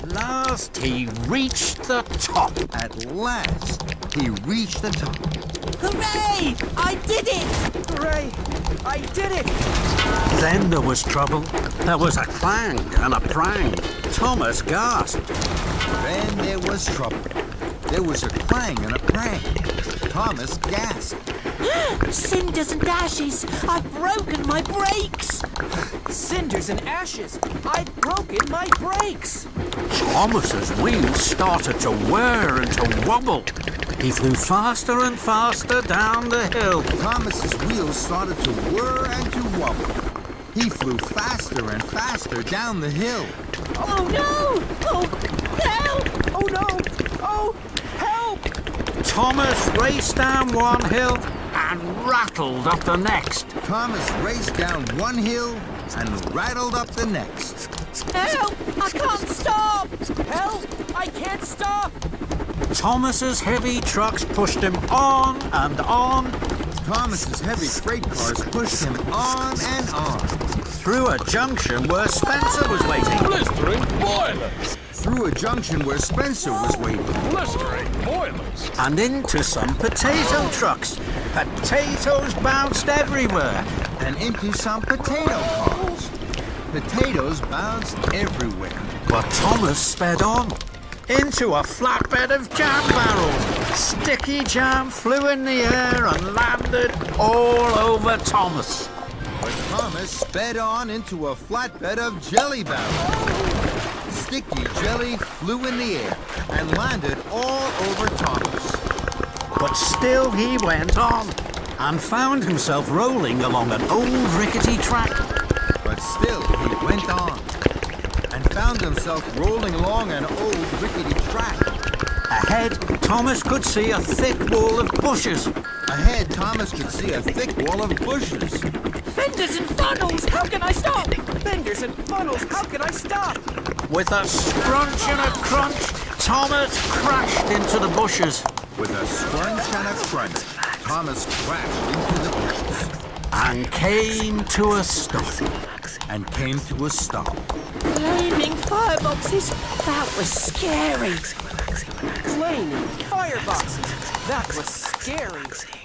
Last, he reached the top. At last, he reached the top. Hooray! I did it! Hooray! I did it! Then there was trouble. There was a clang and a prang. Thomas gasped. Then there was trouble. There was a clang and a prang. Thomas gasped. Cinders and ashes! I've broken my brakes! Cinders and ashes! I've broken my brakes! Thomas's wheels started to whir and to wobble. He flew faster and faster down the hill. Thomas's wheels started to whir and to wobble. He flew faster and faster down the hill. Oh no! Oh, help! Oh no! Oh, help! Thomas raced down one hill and rattled up the next. Thomas raced down one hill and rattled up the next. Help! I can't stop! Help! I can't stop! Thomas's heavy trucks pushed him on and on. Thomas's heavy freight cars pushed him on and on. Through a junction where Spencer was waiting. Blistering boilers! Through a junction where Spencer was waiting. Blistering boilers! And into some potato trucks. Potatoes bounced everywhere. And into some potato cars. Potatoes bounced everywhere. But Thomas sped on. Into a flatbed of jam barrels. Sticky jam flew in the air and landed all over Thomas. But Thomas sped on into a flatbed of jelly barrels. Sticky jelly flew in the air and landed all over Thomas. But still he went on and found himself rolling along an old rickety track. But still he went on and found himself rolling along an old rickety track. Ahead, Thomas could see a thick wall of bushes. Ahead, Thomas could see a thick wall of bushes. Fenders and funnels! How can I stop? Fenders and funnels! How can I stop? With a scrunch and a crunch, Thomas crashed into the bushes With a scrunch and a crunch, Thomas crashed into the bushes and came to a stop. and came to a stop. Flaming fireboxes! That was scary! Flaming fireboxes! That was scary!